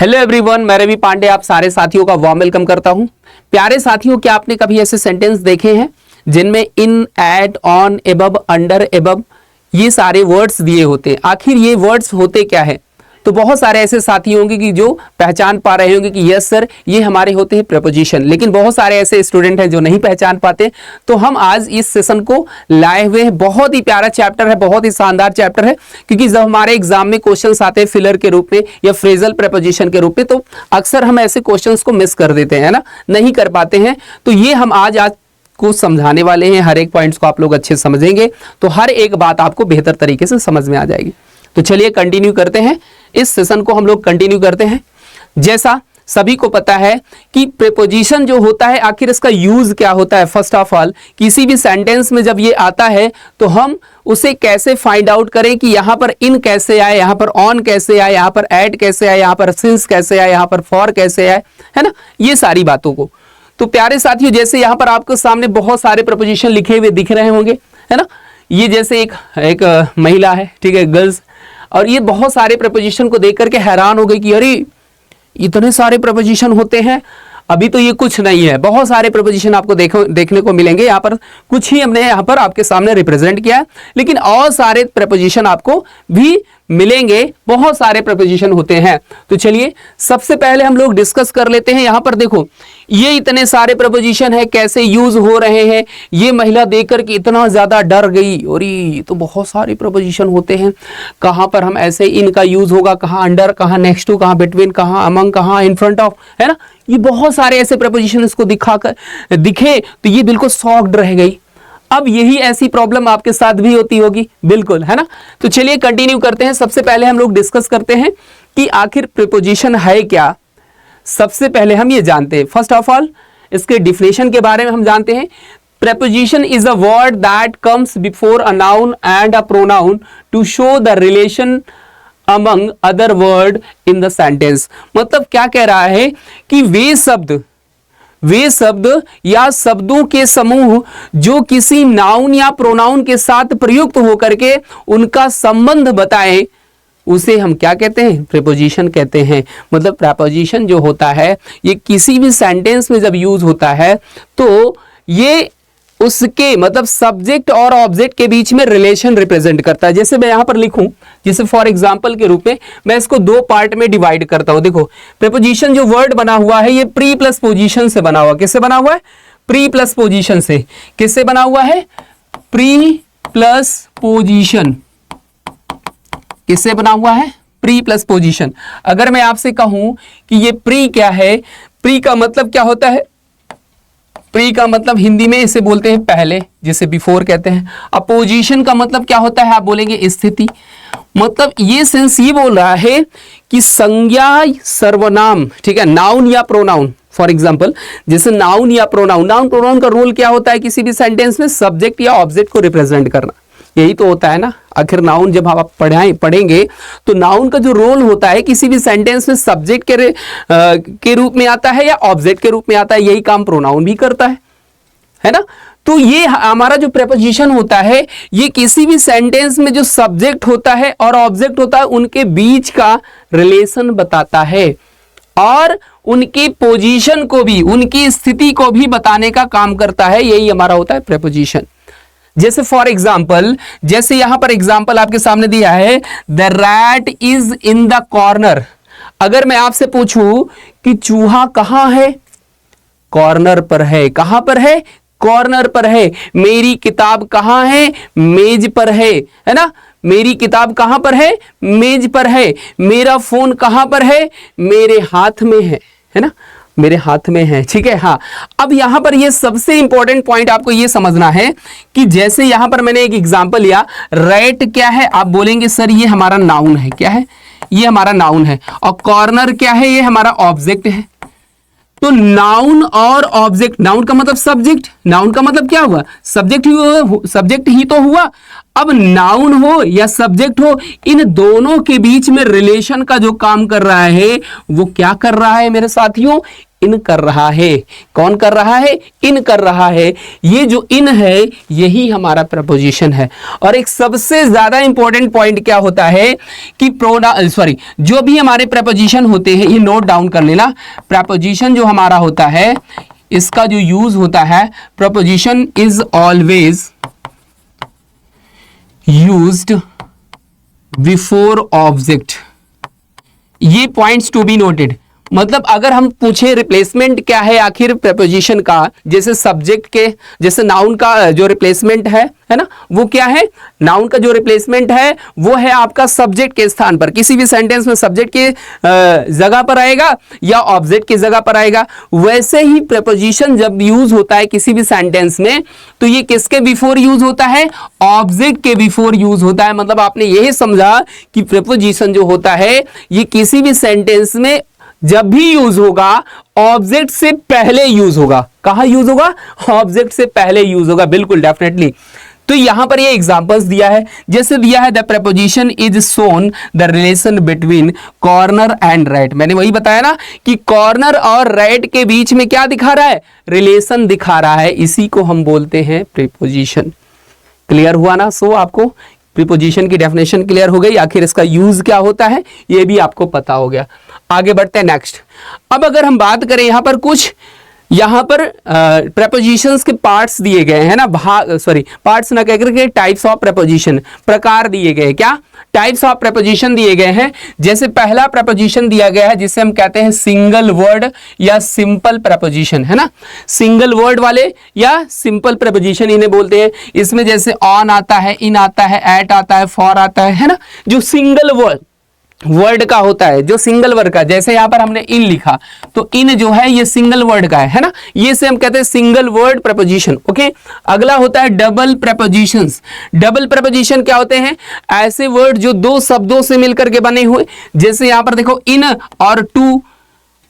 Hello everyone, मैं रवि पांडे आप सारे साथियों का वार्म वेलकम करता हूं। प्यारे साथियों, क्या आपने कभी ऐसे सेंटेंस देखे हैं जिनमें in, at, on, above, under, above ये सारे वर्ड्स दिए होते हैं? आखिर ये वर्ड्स होते क्या है? तो बहुत सारे ऐसे साथी होंगे कि जो पहचान पा रहे होंगे कि यस सर, ये हमारे होते हैं प्रपोजिशन, लेकिन बहुत सारे ऐसे स्टूडेंट हैं जो नहीं पहचान पाते। तो हम आज इस सेशन को लाए हुए हैं। बहुत ही प्यारा चैप्टर है, बहुत ही शानदार चैप्टर है, क्योंकि जब हमारे एग्जाम में क्वेश्चंस आते हैं फिलर के रूप में या फ्रेजल प्रपोजिशन के रूप में, तो अक्सर हम ऐसे क्वेश्चंस को मिस कर देते हैं ना, नहीं कर पाते हैं। तो ये हम आज को समझाने वाले हैं। हर एक पॉइंट्स को आप लोग अच्छे समझेंगे तो हर एक बात आपको बेहतर तरीके से समझ में आ जाएगी। तो चलिए कंटिन्यू करते हैं, इस सेशन को हम लोग कंटिन्यू करते हैं। जैसा सभी को पता है कि प्रीपोजिशन जो होता है, आखिर इसका यूज क्या होता है। फर्स्ट ऑफ ऑल, किसी भी सेंटेंस में जब ये आता है तो हम उसे कैसे फाइंड आउट करें कि यहां पर इन कैसे आए, यहां पर ऑन कैसे आए, यहां पर एट कैसे आए, यहां पर सिंस कैसे आए, यहां पर फॉर कैसे आए, है ना, ये सारी बातों को। तो प्यारे साथियों, जैसे यहां पर आपके सामने बहुत सारे प्रीपोजिशन लिखे हुए दिख रहे होंगे, है ना। ये जैसे एक महिला है, ठीक है, गर्ल्स, और ये बहुत सारे प्रपोजिशन को देख करके हैरान हो गई कि अरे इतने सारे प्रपोजिशन होते हैं। अभी तो ये कुछ नहीं है, बहुत सारे प्रपोजिशन आपको देखने को मिलेंगे। यहाँ पर कुछ ही हमने यहाँ पर आपके सामने रिप्रेजेंट किया है, लेकिन और सारे प्रपोजिशन आपको भी मिलेंगे, बहुत सारे प्रपोजिशन होते हैं। तो चलिए सबसे पहले हम लोग डिस्कस कर लेते हैं। यहाँ पर देखो, ये इतने सारे प्रपोजिशन है, कैसे यूज हो रहे हैं। ये महिला देखकर के इतना ज्यादा डर गई, और ये तो बहुत सारे प्रपोजिशन होते हैं, कहाँ पर हम ऐसे इनका यूज होगा, कहाँ अंडर, कहाँ नेक्स्ट टू, कहाँ बिटवीन, कहाँ अमंग, कहाँ इन फ्रंट ऑफ, है ना। ये बहुत सारे ऐसे प्रपोजिशन इसको दिखे तो ये बिल्कुल शॉक्ड रह गई। अब यही ऐसी प्रॉब्लम आपके साथ भी होती होगी, बिल्कुल, है ना। तो चलिए कंटिन्यू करते हैं। सबसे पहले हम लोग डिस्कस करते हैं कि आखिर प्रीपोजिशन है क्या। सबसे पहले हम ये जानते हैं, फर्स्ट ऑफ ऑल इसके डिफिनेशन के बारे में हम जानते हैं। Preposition is a word that comes before a noun and a pronoun to show the relation among other word in the sentence. मतलब क्या कह रहा है कि वे शब्द या शब्दों के समूह जो किसी नाउन या प्रोनाउन के साथ प्रयुक्त होकर के उनका संबंध बताएं, उसे हम क्या कहते हैं? प्रीपोजिशन कहते हैं। मतलब प्रीपोजिशन जो होता है, ये किसी भी सेंटेंस में जब यूज होता है तो ये उसके मतलब सब्जेक्ट और ऑब्जेक्ट के बीच में रिलेशन रिप्रेजेंट करता है। जैसे मैं यहां पर लिखूं, जैसे फॉर एग्जांपल के रूप में मैं इसको दो पार्ट में डिवाइड करता हूं। देखो, प्रीपोजिशन जो वर्ड बना हुआ है, ये प्री प्लस पोजीशन से बना हुआ। किससे बना हुआ है? प्री प्लस पोजीशन से। किससे बना हुआ है? Pre plus position. किससे बना हुआ है? Pre plus position. अगर मैं आपसे कहूं कि ये प्री क्या है, प्री का मतलब क्या होता है? प्री का मतलब हिंदी में इसे बोलते हैं पहले, जिसे बिफोर कहते हैं। अब पोजीशन का मतलब क्या होता है? आप बोलेंगे स्थिति। मतलब ये सेंस ये बोल रहा है कि संज्ञा सर्वनाम, ठीक है, नाउन या प्रोनाउन। फॉर एग्जाम्पल, जैसे नाउन या प्रोनाउन, नाउन प्रोनाउन का रोल क्या होता है किसी भी सेंटेंस में? सब्जेक्ट या ऑब्जेक्ट को रिप्रेजेंट करना, यही तो होता है ना। आखिर नाउन जब आप पढ़ेंगे तो नाउन का जो रोल होता है किसी भी सेंटेंस में सब्जेक्ट के रूप में आता है या ऑब्जेक्ट के रूप में आता है, यही काम प्रोनाउन भी करता है ना। तो ये हमारा जो प्रीपोजिशन होता है, ये किसी भी सेंटेंस में जो सब्जेक्ट होता है और ऑब्जेक्ट होता है उनके बीच का रिलेशन बताता है, और उनकी पोजीशन को भी, उनकी स्थिति को भी बताने का काम करता है। यही हमारा होता है प्रीपोजिशन। जैसे फॉर एग्जाम्पल, जैसे यहां पर एग्जाम्पल आपके सामने दिया है, the rat is in the corner. अगर मैं आपसे पूछूं कि चूहा कहां है? कॉर्नर पर है। कहां पर है? कॉर्नर पर है। मेरी किताब कहां है? मेज पर है ना। मेरी किताब कहां पर है? मेज पर है। मेरा फोन कहां पर है? मेरे हाथ में है ना, मेरे हाथ में है, ठीक है। हाँ, अब यहां पर ये सबसे इंपॉर्टेंट पॉइंट आपको ये समझना है कि जैसे यहां पर मैंने एक एग्जांपल लिया, रैट क्या है? आप बोलेंगे सर ये हमारा नाउन है। क्या है? ये हमारा नाउन है। और कॉर्नर क्या है? ये हमारा ऑब्जेक्ट है। तो नाउन और ऑब्जेक्ट, नाउन का मतलब सब्जेक्ट, नाउन का मतलब क्या हुआ? सब्जेक्ट ही तो हुआ। अब नाउन हो या सब्जेक्ट हो, इन दोनों के बीच में रिलेशन का जो काम कर रहा है वो क्या कर रहा है मेरे साथियों? इन कर रहा है। कौन कर रहा है? इन कर रहा है। ये जो इन है यही हमारा प्रपोजिशन है। और एक सबसे ज्यादा इंपॉर्टेंट पॉइंट क्या होता है कि जो भी हमारे प्रपोजिशन होते हैं, ये नोट डाउन कर लेना। प्रपोजिशन जो हमारा होता है इसका जो यूज होता है, preposition is always used before object. ये पॉइंट्स टू बी नोटेड। मतलब अगर हम पूछे रिप्लेसमेंट क्या है आखिर प्रपोजिशन का, जैसे सब्जेक्ट के, जैसे नाउन का जो रिप्लेसमेंट है ना, वो क्या है? नाउन का जो रिप्लेसमेंट है वो है आपका सब्जेक्ट के स्थान पर। किसी भी सेंटेंस में सब्जेक्ट के जगह पर आएगा या ऑब्जेक्ट की जगह पर आएगा। वैसे ही प्रपोजिशन जब यूज होता है किसी भी सेंटेंस में, तो ये किसके बिफोर यूज होता है? ऑब्जेक्ट के बिफोर यूज होता है। मतलब आपने यही समझा कि प्रपोजिशन जो होता है ये किसी भी सेंटेंस में जब भी यूज होगा ऑब्जेक्ट से पहले यूज होगा। कहां यूज होगा? ऑब्जेक्ट से पहले यूज होगा। बिल्कुल, डेफिनेटली। तो यहां पर ये एग्जांपल्स दिया है, जैसे दिया है the preposition is shown the relation between corner and right. मैंने वही बताया ना कि कॉर्नर और राइट के बीच में क्या दिखा रहा है? रिलेशन दिखा रहा है। इसी को हम बोलते हैं प्रीपोजिशन। क्लियर हुआ ना? सो आपको प्रीपोजिशन की डेफिनेशन क्लियर हो गई, आखिर इसका यूज क्या होता है ये भी आपको पता हो गया। आगे बढ़ते हैं नेक्स्ट। अब अगर हम बात करें यहां पर कुछ, यहां पर प्रपोजिशंस के पार्ट्स दिए गए हैं ना, पार्ट्स ना कहकर के टाइप्स ऑफ प्रपोजिशन, प्रकार दिए गए। क्या? टाइप्स ऑफ प्रपोजिशन दिए गए हैं। जैसे पहला प्रपोजिशन दिया गया है जिसे हम कहते हैं सिंगल वर्ड या सिंपल प्रपोजिशन, है ना। सिंगल वर्ड वाले या सिंपल प्रपोजिशन इन्हें बोलते हैं। इसमें जैसे ऑन आता है, इन आता है, एट आता है, फॉर आता है ना। जो सिंगल वर्ड का होता है, जो सिंगल वर्ड का, जैसे यहां पर हमने इन लिखा तो इन जो है ये सिंगल वर्ड का है ना। ये से हम कहते हैं सिंगल वर्ड प्रपोजिशन। ओके, अगला होता है डबल प्रपोजिशंस। डबल प्रपोजिशन क्या होते हैं? ऐसे वर्ड जो दो शब्दों से मिलकर के बने हुए। जैसे यहां पर देखो इन और टू,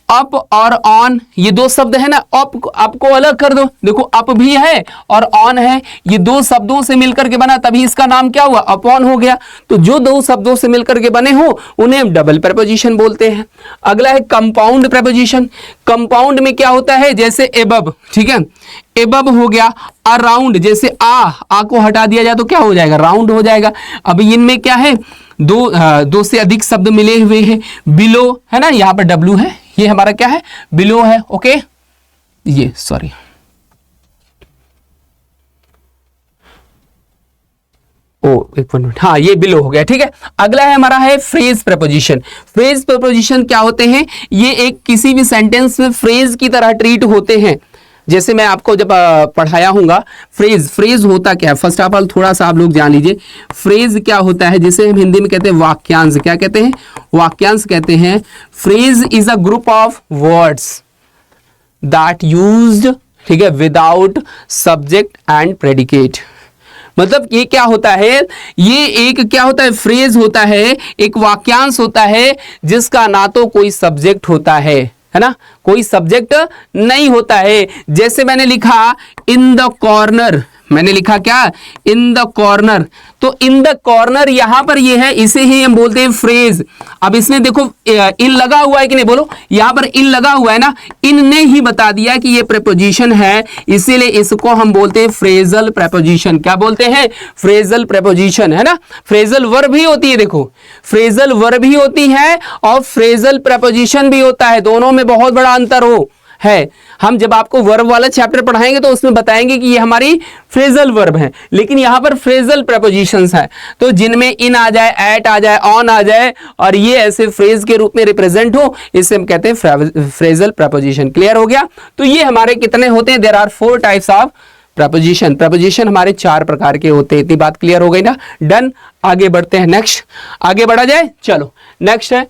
अप और ऑन, ये दो शब्द है ना। अप को अलग कर दो, देखो अप भी है और ऑन है, ये दो शब्दों से मिलकर के बना, तभी इसका नाम क्या हुआ? अपॉन हो गया। तो जो दो शब्दों से मिलकर के बने हो उन्हें हम डबल प्रपोजिशन बोलते हैं। अगला है कंपाउंड प्रपोजिशन। कंपाउंड में क्या होता है? जैसे एबव, ठीक है, एबव हो गया। अराउंड, जैसे आ को हटा दिया जाए तो क्या हो जाएगा? राउंड हो जाएगा। अब इनमें क्या है? दो से अधिक शब्द मिले हुए हैं। बिलो है ना, यहां पर डब्ल्यू है, ये हमारा क्या है? बिलो है। ओके, ये सॉरी, एक मिनट, हाँ ये बिलो हो गया, ठीक है। अगला है हमारा है फ्रेज प्रपोजिशन। फ्रेज प्रपोजिशन क्या होते हैं? ये एक किसी भी सेंटेंस में फ्रेज की तरह ट्रीट होते हैं। जैसे मैं आपको जब पढ़ाया हूंगा फ्रेज होता क्या है, फर्स्ट ऑफ ऑल थोड़ा सा आप लोग जान लीजिए। फ्रेज क्या होता है? जिसे हम हिंदी में कहते हैं वाक्यांश। क्या कहते हैं? वाक्यांश कहते हैं। Phrase is a group of words that used, ठीक है, विदाउट सब्जेक्ट एंड प्रेडिकेट। मतलब ये क्या होता है? ये एक क्या होता है? फ्रेज होता है, एक वाक्यांश होता है जिसका ना तो कोई सब्जेक्ट होता है ना, कोई सब्जेक्ट नहीं होता है। जैसे मैंने लिखा इन द कॉर्नर, मैंने लिखा क्या? In the corner. तो इन द कॉर्नर यहां पर ये है, इसे ही हम बोलते हैं फ्रेज। अब इसमें देखो इन लगा हुआ है कि नहीं, बोलो। यहां पर इन लगा हुआ है ना, इन ने ही बता दिया कि ये प्रपोजिशन है, इसीलिए इसको हम बोलते हैं फ्रेजल प्रपोजिशन। क्या बोलते हैं? फ्रेजल प्रपोजिशन, है ना। फ्रेजल वर्ब भी होती है, देखो फ्रेजल वर्ब भी होती है और फ्रेजल प्रपोजिशन भी होता है। दोनों में बहुत बड़ा अंतर है। हम जब आपको वर्ब वाला चैप्टर पढ़ाएंगे तो उसमें बताएंगे कि ये हमारी फ्रेजल वर्ब है, लेकिन यहां पर फ्रेजल प्रपोजिशंस है। तो जिनमें इन आ जाए, एट आ जाए, ऑन आ जाए और ये ऐसे फ्रेज के रूप में रिप्रेजेंट हो, इसे हम कहते हैं फ्रेजल प्रपोजिशन। क्लियर हो गया? तो ये हमारे कितने होते हैं? There are 4 types of preposition. Preposition हमारे 4 प्रकार के होते हैं। इतनी बात क्लियर हो गई ना? डन। आगे बढ़ते हैं, नेक्स्ट आगे बढ़ा जाए। चलो नेक्स्ट है,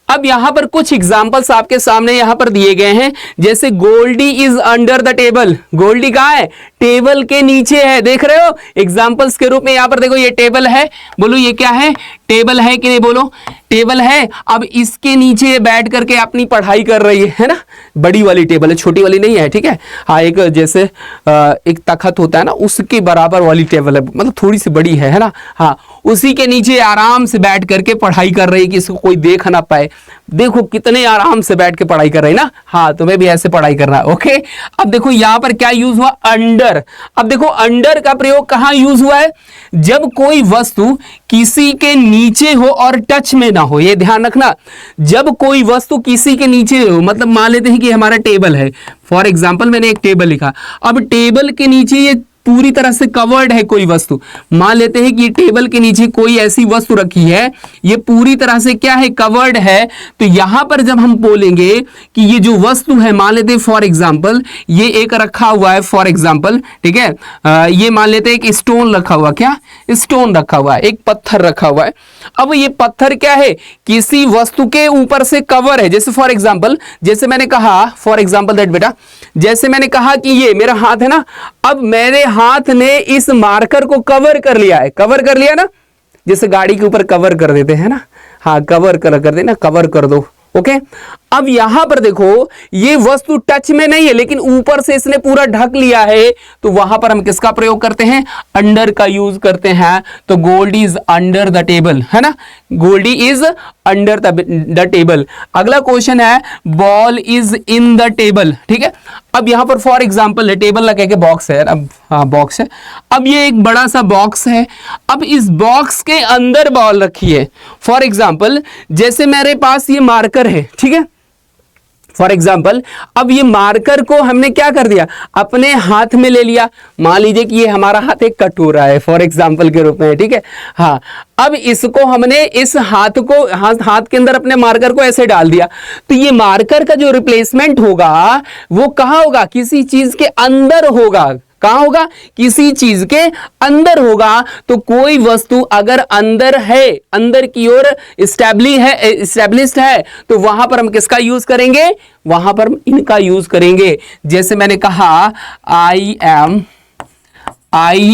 अब यहां पर कुछ एग्जांपल्स आपके सामने यहां पर दिए गए हैं। जैसे Goldie is under the table. Goldie कहां है? टेबल के नीचे है। देख रहे हो? एग्जांपल्स के रूप में यहां पर देखो, ये टेबल है, बोलो ये क्या है? टेबल है कि नहीं? बोलो टेबल है। अब इसके नीचे बैठ करके अपनी पढ़ाई कर रही है ना। बड़ी वाली टेबल है, छोटी वाली नहीं है, ठीक है। हाँ, एक जैसे एक तखत होता है ना, उसके बराबर वाली टेबल है, मतलब थोड़ी सी बड़ी है ना। हाँ, उसी के नीचे आराम से बैठ करके पढ़ाई कर रही है कि इसको कोई देख ना पाए। पाए। देखो कितने आराम से बैठ के पढ़ाई कर रहे हैं ना। हाँ, तुम्हें भी ऐसे पढ़ाई करना है। ओके, अब देखो यहां पर क्या यूज हुआ, अंडर। अब देखो अंडर का प्रयोग कहां यूज हुआ है, जब कोई वस्तु किसी के नीचे हो और टच में ना हो। ये ध्यान रखना, जब कोई वस्तु किसी के नीचे हो, मतलब मान लेते हैं कि हमारा टेबल है, फॉर एग्जांपल मैंने एक टेबल लिखा, अब टेबल के नीचे ये पूरी तरह से कवर्ड है कोई वस्तु, मान लेते हैं कि ये टेबल के नीचे कोई ऐसी वस्तु रखी है, ये पूरी तरह से क्या है, कवर्ड है। तो यहां पर जब हम बोलेंगे कि ये जो वस्तु है, मान लेते हैं फॉर एग्जांपल ये एक रखा हुआ है, फॉर एग्जांपल, ठीक है, ये मान लेते हैं एक स्टोन रखा हुआ, क्या स्टोन रखा हुआ है, एक पत्थर रखा हुआ है। अब ये पत्थर क्या है, किसी वस्तु के ऊपर से कवर है। जैसे फॉर एग्जांपल, जैसे मैंने कहा फॉर एग्जांपल दैट बेटा, जैसे मैंने कहा कि ये मेरा हाथ है ना, अब मेरे हाथ ने इस मार्कर को कवर कर लिया है, कवर कर लिया ना, जैसे गाड़ी के ऊपर कवर कर देते हैं ना, हाँ कवर कर देना, कवर कर दो। ओके, अब यहां पर देखो ये वस्तु टच में नहीं है, लेकिन ऊपर से इसने पूरा ढक लिया है, तो वहां पर हम किसका प्रयोग करते हैं, अंडर का यूज करते हैं। तो Goldie is under the table, है ना, Goldie is under the table. अगला क्वेश्चन है ball is in the table, ठीक है। अब यहां पर फॉर एग्जांपल है, टेबल लगा के बॉक्स है, अब हाँ बॉक्स है, अब ये एक बड़ा सा बॉक्स है, अब इस बॉक्स के अंदर बॉल रखी है। फॉर एग्जांपल जैसे मेरे पास ये मार्कर है, ठीक है, फॉर एग्जाम्पल अब ये मार्कर को हमने क्या कर दिया, अपने हाथ में ले लिया। मान लीजिए कि ये हमारा हाथ एक कटोरा है फॉर एग्जाम्पल के रूप में, ठीक है। हाँ, अब इसको हमने इस हाथ को हाथ के अंदर अपने मार्कर को ऐसे डाल दिया, तो ये मार्कर का जो रिप्लेसमेंट होगा वो कहाँ होगा, किसी चीज के अंदर होगा। कहां होगा, किसी चीज के अंदर होगा। तो कोई वस्तु अगर अंदर है, अंदर की ओर इस्टेब्लिश्ड है, तो वहां पर हम किसका यूज करेंगे, वहां पर हम इनका यूज करेंगे। जैसे मैंने कहा I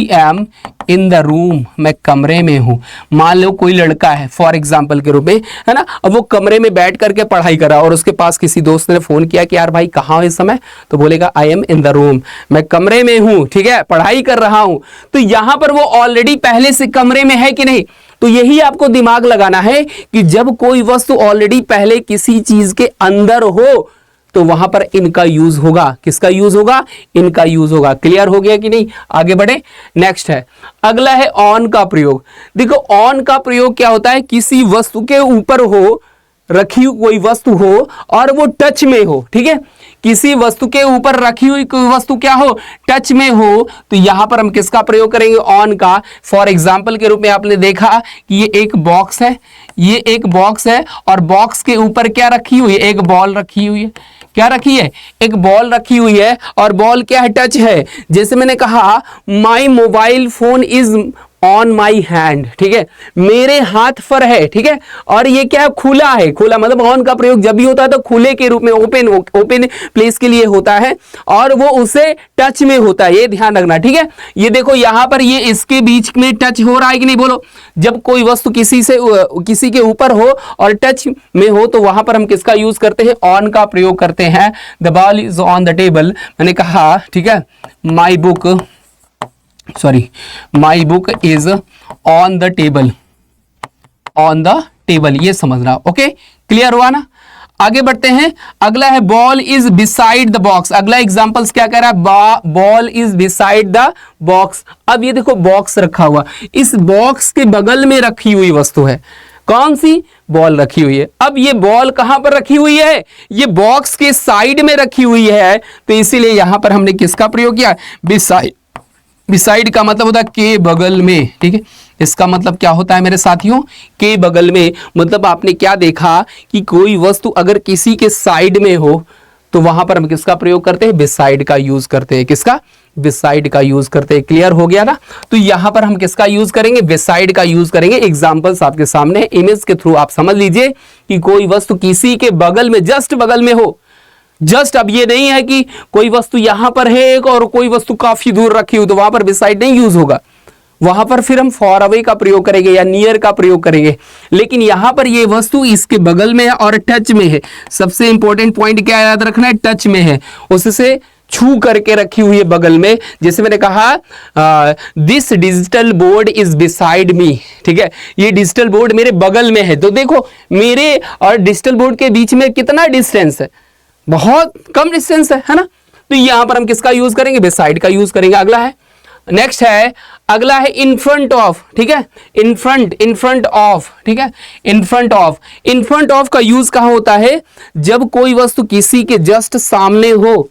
am in the room, मैं कमरे में हूं। मान लो कोई लड़का है फॉर एग्जाम्पल के रूप में, है ना, अब वो कमरे में बैठ करके पढ़ाई कर रहा और उसके पास किसी दोस्त ने फोन किया कि यार भाई कहाँ हो इस समय, तो बोलेगा I am in the room, मैं कमरे में हूं, ठीक है, पढ़ाई कर रहा हूं। तो यहां पर वो ऑलरेडी पहले से कमरे में है कि नहीं। तो यही आपको दिमाग लगाना है कि जब कोई वस्तु ऑलरेडी पहले किसी चीज के अंदर हो, तो वहां पर इनका यूज होगा। किसका यूज होगा, इनका यूज होगा। क्लियर हो गया कि नहीं, आगे बढ़े। नेक्स्ट है, अगला है ऑन का प्रयोग। देखो ऑन का प्रयोग क्या होता है, किसी वस्तु के ऊपर हो, रखी हुई कोई वस्तु हो और वो टच में हो, ठीक है, किसी वस्तु के ऊपर रखी हुई कोई वस्तु क्या हो, टच में हो, तो यहां पर हम किसका प्रयोग करेंगे, ऑन का। फॉर एग्जाम्पल के रूप में आपने देखा कि ये एक बॉक्स है, ये एक बॉक्स है और बॉक्स के ऊपर क्या रखी हुई है, एक बॉल रखी हुई है। क्या रखी है, एक बॉल रखी हुई है और बॉल क्या है, टच है। जैसे मैंने कहा my mobile phone is on my hand, ठीक है, मेरे हाथ पर है, ठीक है, और ये क्या खुला है, खुला मतलब ऑन का प्रयोग जब भी होता है तो खुले के रूप में, ओपन प्लेस के लिए होता है और वो उसे टच में होता है, ये ध्यान रखना, ठीक है। ये देखो यहां पर ये इसके बीच में टच हो रहा है कि नहीं, बोलो। जब कोई वस्तु किसी के ऊपर हो और टच में हो, तो वहां पर हम किसका यूज करते हैं, ऑन का प्रयोग करते हैं। The ball is on the table, मैंने कहा, ठीक है, my book is on the table, on the table, ये समझना। ओके, क्लियर हुआ ना। आगे बढ़ते हैं, अगला है ball is beside the box. अगला एग्जांपल्स क्या कह रहा है, ball is beside the box. अब ये देखो बॉक्स रखा हुआ, इस बॉक्स के बगल में रखी हुई वस्तु है, कौन सी, बॉल रखी हुई है। अब ये बॉल कहां पर रखी हुई है, ये बॉक्स के साइड में रखी हुई है, तो इसीलिए यहां पर हमने किसका प्रयोग किया, बिसाइड। बिसाइड का मतलब होता है के बगल में, ठीक है, इसका मतलब क्या होता है मेरे साथियों, के बगल में। मतलब आपने क्या देखा कि कोई वस्तु अगर किसी के साइड में हो, तो वहां पर हम किसका प्रयोग करते हैं, बिसाइड का यूज करते हैं। किसका, बिसाइड का यूज करते हैं। क्लियर हो गया ना। तो यहां पर हम किसका यूज करेंगे, बिसाइड का यूज करेंगे। एग्जांपल्स आपके सामने, इमेज के थ्रू आप समझ लीजिए कि कोई वस्तु किसी के बगल में, जस्ट बगल में हो, जस्ट। अब ये नहीं है कि कोई वस्तु यहां पर है एक और कोई वस्तु काफी दूर रखी हो, तो वहां पर बिसाइड नहीं यूज होगा, वहां पर फिर हम फॉर अवे का प्रयोग करेंगे या नियर का प्रयोग करेंगे। लेकिन यहां पर ये वस्तु इसके बगल में है और टच में है। सबसे इंपॉर्टेंट पॉइंट क्या याद रखना है, टच में है, उससे छू करके रखी हुई है बगल में। जैसे मैंने कहा this digital board is beside me, ठीक है, ये डिजिटल बोर्ड मेरे बगल में है। तो देखो मेरे और डिजिटल बोर्ड के बीच में कितना डिस्टेंस है, बहुत कम डिस्टेंस है ना। तो यहां पर हम किसका यूज करेंगे, बिसाइड का यूज करेंगे। अगला है, नेक्स्ट है, अगला है इन फ्रंट ऑफ, ठीक है, इन फ्रंट ऑफ, ठीक है, इन फ्रंट ऑफ का यूज कहां होता है, जब कोई वस्तु किसी के जस्ट सामने हो,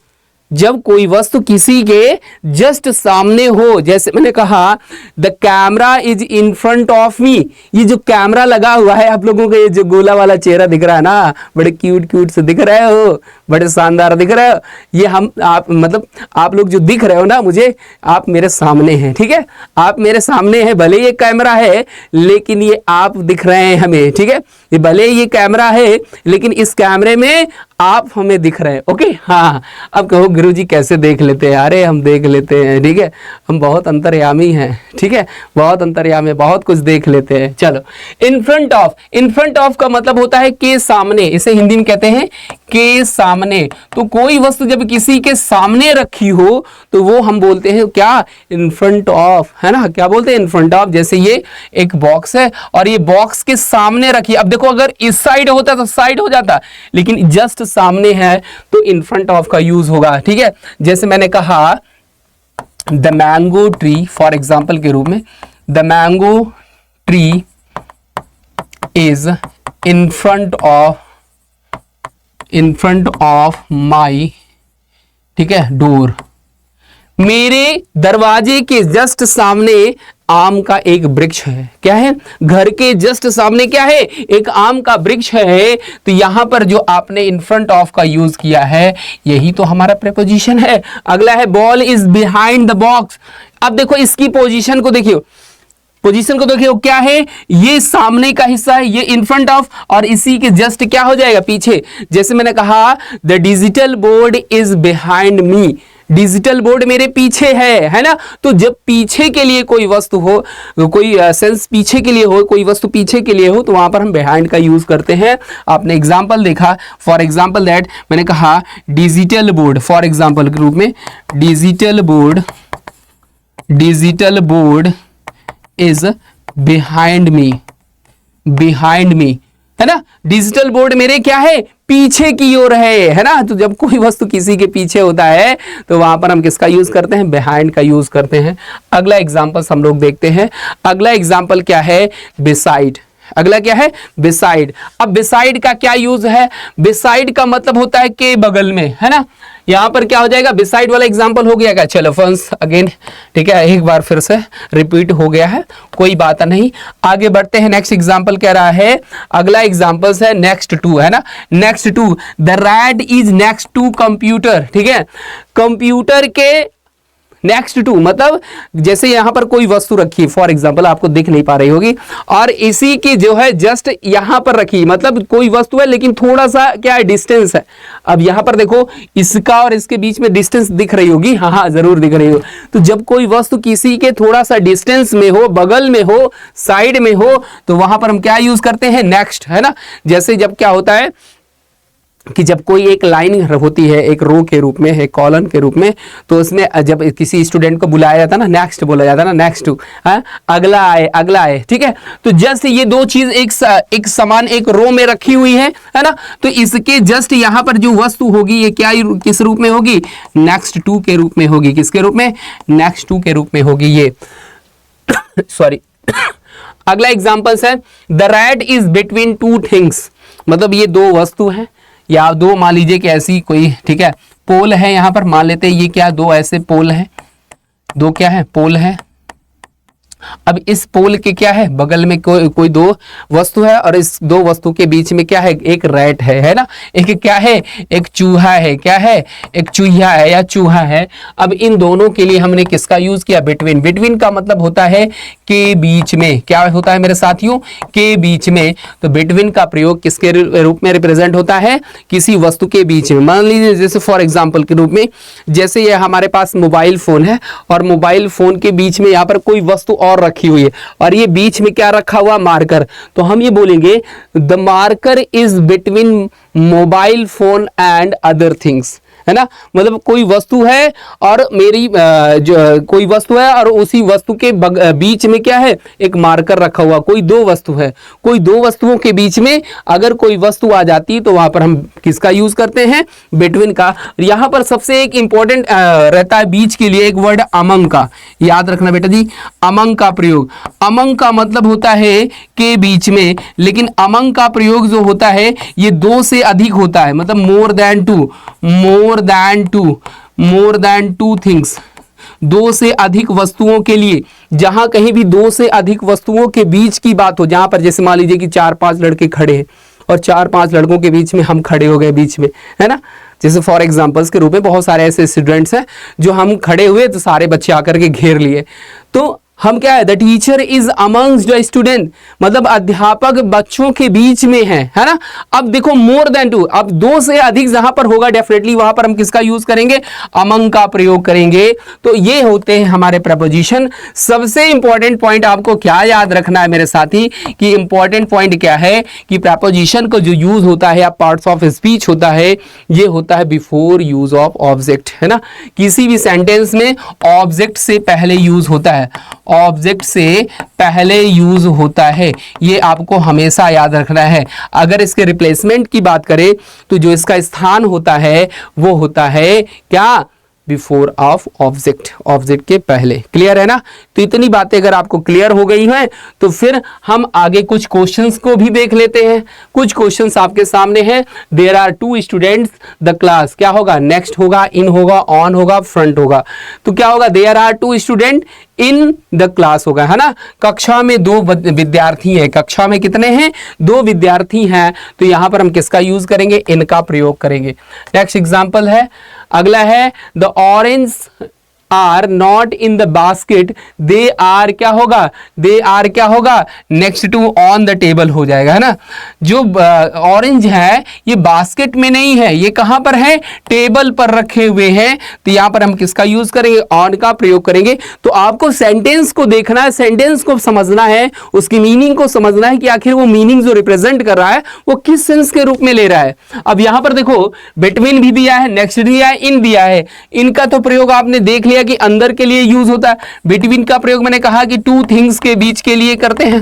जब कोई वस्तु किसी के जस्ट सामने हो। जैसे मैंने कहा the camera is in front of me, ये जो कैमरा लगा हुआ है, आप लोगों को ये जो गोला वाला चेहरा दिख रहा है ना, बड़े क्यूट से दिख रहे हो, बड़े शानदार दिख रहे हो, ये आप मतलब आप लोग जो दिख रहे हो ना मुझे, आप मेरे सामने हैं, ठीक है, आप मेरे सामने हैं। भले ये कैमरा है लेकिन ये आप दिख रहे हैं हमें, ठीक है, ये भले ये कैमरा है लेकिन इस कैमरे में आप हमें दिख रहे हैं। ओके, हाँ, अब कहो गुरुजी कैसे देख लेते हैं, अरे हम देख लेते हैं, ठीक है, हम बहुत अंतर्यामी हैं, ठीक है, बहुत अंतर्यामी, बहुत कुछ देख लेते हैं। चलो, इन फ्रंट ऑफ का मतलब होता है के सामने, इसे हिंदी में कहते हैं के सामने। तो कोई वस्तु जब किसी के सामने रखी हो तो वो हम बोलते हैं क्या, इन फ्रंट ऑफ, है ना, क्या बोलते हैं, इन फ्रंट ऑफ। जैसे ये एक बॉक्स है और ये बॉक्स के सामने रखी, अब देखो अगर इस साइड होता तो साइड हो जाता, लेकिन जस्ट सामने है तो इन फ्रंट ऑफ का यूज होगा, ठीक है। जैसे मैंने कहा the mango tree, for example के रूप में, the mango tree is in front of my, ठीक है, डोर, मेरे दरवाजे के जस्ट सामने आम का एक वृक्ष है। क्या है, घर के जस्ट सामने क्या है, एक आम का वृक्ष है। तो यहां पर जो आपने इन फ्रंट ऑफ का यूज किया है यही तो हमारा प्रीपोजिशन है। अगला है ball is behind the box. अब देखो इसकी पोजीशन को देखियो, क्या है, ये सामने का हिस्सा है, ये इन फ्रंट ऑफ, और इसी के जस्ट क्या हो जाएगा, पीछे। जैसे मैंने कहा the digital board is behind me, digital board मेरे पीछे है ना। तो जब पीछे के लिए कोई वस्तु हो, कोई सेंस पीछे के लिए हो, कोई वस्तु पीछे के लिए हो, तो वहां पर हम बिहाइंड का यूज करते हैं। आपने एग्जांपल देखा, फॉर एग्जांपल दैट मैंने कहा डिजिटल बोर्ड, फॉर एग्जांपल के रूप में digital board is behind me, है ना। डिजिटल बोर्ड मेरे क्या है, पीछे की ओर है ना। तो जब कोई वस्तु किसी के पीछे होता है तो वहां पर हम किसका यूज करते हैं, बिहाइंड का यूज करते हैं। अगला एग्जांपल हम लोग देखते हैं। अगला एग्जांपल क्या है, बिसाइड। अगला क्या है, बिसाइड। अब बिसाइड का क्या यूज है, बिसाइड का मतलब होता है के बगल में, है ना। यहां पर क्या हो जाएगा, बिसाइड वाला एग्जांपल हो गया क्या। चलो फंस अगेन, ठीक है, एक बार फिर से रिपीट हो गया है, कोई बात नहीं। आगे बढ़ते हैं, नेक्स्ट एग्जांपल कह रहा है, अगला एग्जांपल है नेक्स्ट टू, है ना, next to. The rat is next to computer, ठीक है, कंप्यूटर के नेक्स्ट टू, मतलब जैसे यहां पर कोई वस्तु रखी, फॉर एग्जांपल आपको दिख नहीं पा रही होगी, और इसी की जो है जस्ट यहां पर रखी, मतलब कोई वस्तु है लेकिन थोड़ा सा क्या है, डिस्टेंस है। अब यहां पर देखो इसका और इसके बीच में डिस्टेंस दिख रही होगी, हाँ जरूर दिख रही हो। तो जब कोई वस्तु किसी के थोड़ा सा डिस्टेंस में हो, बगल में हो, साइड में हो, तो वहां पर हम क्या यूज करते हैं, नेक्स्ट, है ना। जैसे जब क्या होता है कि जब कोई एक लाइन होती है, एक रो के रूप में, एक कॉलम के रूप में, तो उसमें जब किसी स्टूडेंट को बुलाया जाता है ना, नेक्स्ट बोला जाता है ना, नेक्स्ट टू, अगला आए, ठीक है। तो जस्ट ये दो चीज एक समान एक रो में रखी हुई है ना। तो इसके जस्ट यहाँ पर जो वस्तु होगी ये क्या, किस रूप में होगी, नेक्स्ट टू के रूप में होगी। किसके रूप में, नेक्स्ट टू के रूप में होगी ये सॉरी। अगला एग्जांपल है the rat is between two things, मतलब ये दो वस्तु है या दो, मान लीजिए कि ऐसी कोई, ठीक है, पोल है, यहां पर मान लेते हैं ये क्या, दो ऐसे पोल है, दो क्या है, पोल है। अब इस पोल के क्या है, बगल में कोई दो वस्तु है, और इस दो वस्तु के बीच में क्या है, एक रैट है ना, एक क्या है, एक चूहा है, क्या है, एक चूहा है या चूहा है। अब इन दोनों के लिए हमने किसका यूज किया, बिटवीन। बिटवीन का मतलब होता है के बीच में, क्या होता है मेरे साथियों, के बीच में। तो बिटवीन का प्रयोग किसके रूप में रिप्रेजेंट होता है, किसी वस्तु के बीच में। मान लीजिए जैसे फॉर एग्जाम्पल के रूप में, जैसे ये हमारे पास मोबाइल फोन है और मोबाइल फोन के बीच में यहाँ पर कोई वस्तु और रखी हुई है, और ये बीच में क्या रखा हुआ, मार्कर। तो हम ये बोलेंगे the marker is between mobile phone and other things, है ना, मतलब कोई वस्तु है और मेरी कोई वस्तु है और उसी वस्तु के बीच में क्या है, एक मार्कर रखा हुआ, कोई दो वस्तु है, कोई दो वस्तुओं के बीच में अगर कोई वस्तु आ जाती है तो वहां पर हम किसका यूज करते हैं, बिटवीन का। यहां पर सबसे एक इंपॉर्टेंट रहता है बीच के लिए एक वर्ड अमंग का, याद रखना बेटा जी, अमंग का प्रयोग। अमंग का मतलब होता है के बीच में, लेकिन अमंग का प्रयोग जो होता है ये दो से अधिक होता है, मतलब मोर देन टू थिंग्स, दो से अधिक वस्तुओं के लिए। जहां कहीं भी दो से अधिक वस्तुओं के बीच की बात हो, जहां पर जैसे मान लीजिए कि 4-5 लड़के खड़े हैं और 4-5 लड़कों के बीच में हम खड़े हो गए बीच में, है ना, जैसे फॉर एग्जांपल्स के रूप में बहुत सारे ऐसे स्टूडेंट्स हैं जो हम खड़े हुए तो सारे बच्चे आकर के घेर लिए, तो हम क्या है, the teacher is amongst the student, मतलब अध्यापक बच्चों के बीच में है ना। अब देखो मोर देन टू, अब दो से अधिक जहां पर होगा डेफिनेटली वहां पर हम किसका यूज करेंगे, अमंग का प्रयोग करेंगे। तो ये होते हैं हमारे प्रपोजिशन। सबसे इंपॉर्टेंट पॉइंट आपको क्या याद रखना है मेरे साथी, कि इंपॉर्टेंट पॉइंट क्या है कि प्रपोजिशन का जो यूज होता है या पार्ट्स ऑफ स्पीच होता है, ये होता है बिफोर यूज ऑफ ऑब्जेक्ट, है ना। किसी भी सेंटेंस में ऑब्जेक्ट से पहले यूज होता है, ऑब्जेक्ट से पहले यूज होता है, ये आपको हमेशा याद रखना है। अगर इसके रिप्लेसमेंट की बात करें तो जो इसका स्थान होता है वो होता है क्या, बिफोर ऑफ ऑब्जेक्ट, ऑब्जेक्ट के पहले। क्लियर है ना। तो इतनी बातें अगर आपको क्लियर हो गई हैं तो फिर हम आगे कुछ क्वेश्चंस को भी देख लेते हैं। कुछ क्वेश्चंस आपके सामने हैं। There are 2 students the class, क्या होगा, नेक्स्ट होगा, इन होगा, ऑन होगा, फ्रंट होगा। तो क्या होगा, there are 2 student in the class होगा, है ना। कक्षा में 2 विद्यार्थी हैं, कक्षा में कितने हैं, 2 विद्यार्थी हैं। तो यहां पर हम किसका यूज करेंगे, इनका प्रयोग करेंगे। नेक्स्ट एग्जांपल है, अगला है the orange are not in the basket, they are क्या होगा, दे आर क्या होगा, next to on the table हो जाएगा, है ना। जो ऑरेंज है ये बास्केट में नहीं है, ये कहां पर है, टेबल पर रखे हुए हैं। तो यहां पर हम किसका यूज करेंगे, ऑन का प्रयोग करेंगे। तो आपको सेंटेंस को देखना है, सेंटेंस को समझना है, उसकी मीनिंग को समझना है कि आखिर वो मीनिंग जो रिप्रेजेंट कर रहा है वो किस सेंस के रूप में ले रहा है। अब यहां पर देखो बिटवीन भी दिया है, नेक्स्ट दिया है, इन दिया है। इनका तो प्रयोग आपने देख लिया कि अंदर के लिए यूज होता है। बिटवीन का प्रयोग मैंने कहा कि 2 थिंग्स के बीच के लिए करते हैं,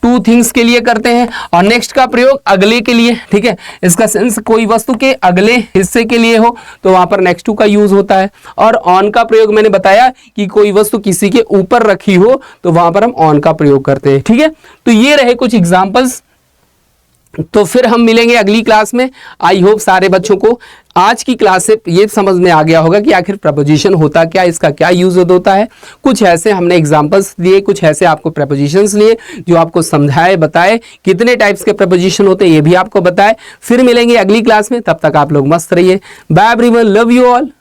2 थिंग्स के लिए करते हैं। और नेक्स्ट का प्रयोग अगले के लिए, ठीक है, इसका सेंस कोई वस्तु के अगले हिस्से के लिए हो तो वहां पर नेक्स्ट टू का यूज होता है। और ऑन का प्रयोग मैंने बताया कि कोई वस्तु किसी के ऊपर रखी हो तो वहां पर हम ऑन का प्रयोग करते हैं, ठीक है। तो ये रहे कुछ एग्जांपल्स। तो फिर हम मिलेंगे अगली क्लास में। आई होप सारे बच्चों को आज की क्लास से ये समझ में आ गया होगा कि आखिर प्रपोजिशन होता क्या, इसका क्या यूज होता है। कुछ ऐसे हमने एग्जांपल्स दिए, कुछ ऐसे आपको प्रपोजिशंस लिए जो आपको समझाए, बताए कितने टाइप्स के प्रपोजिशन होते हैं ये भी आपको बताए। फिर मिलेंगे अगली क्लास में, तब तक आप लोग मस्त रहिए। Bye everyone, love you all.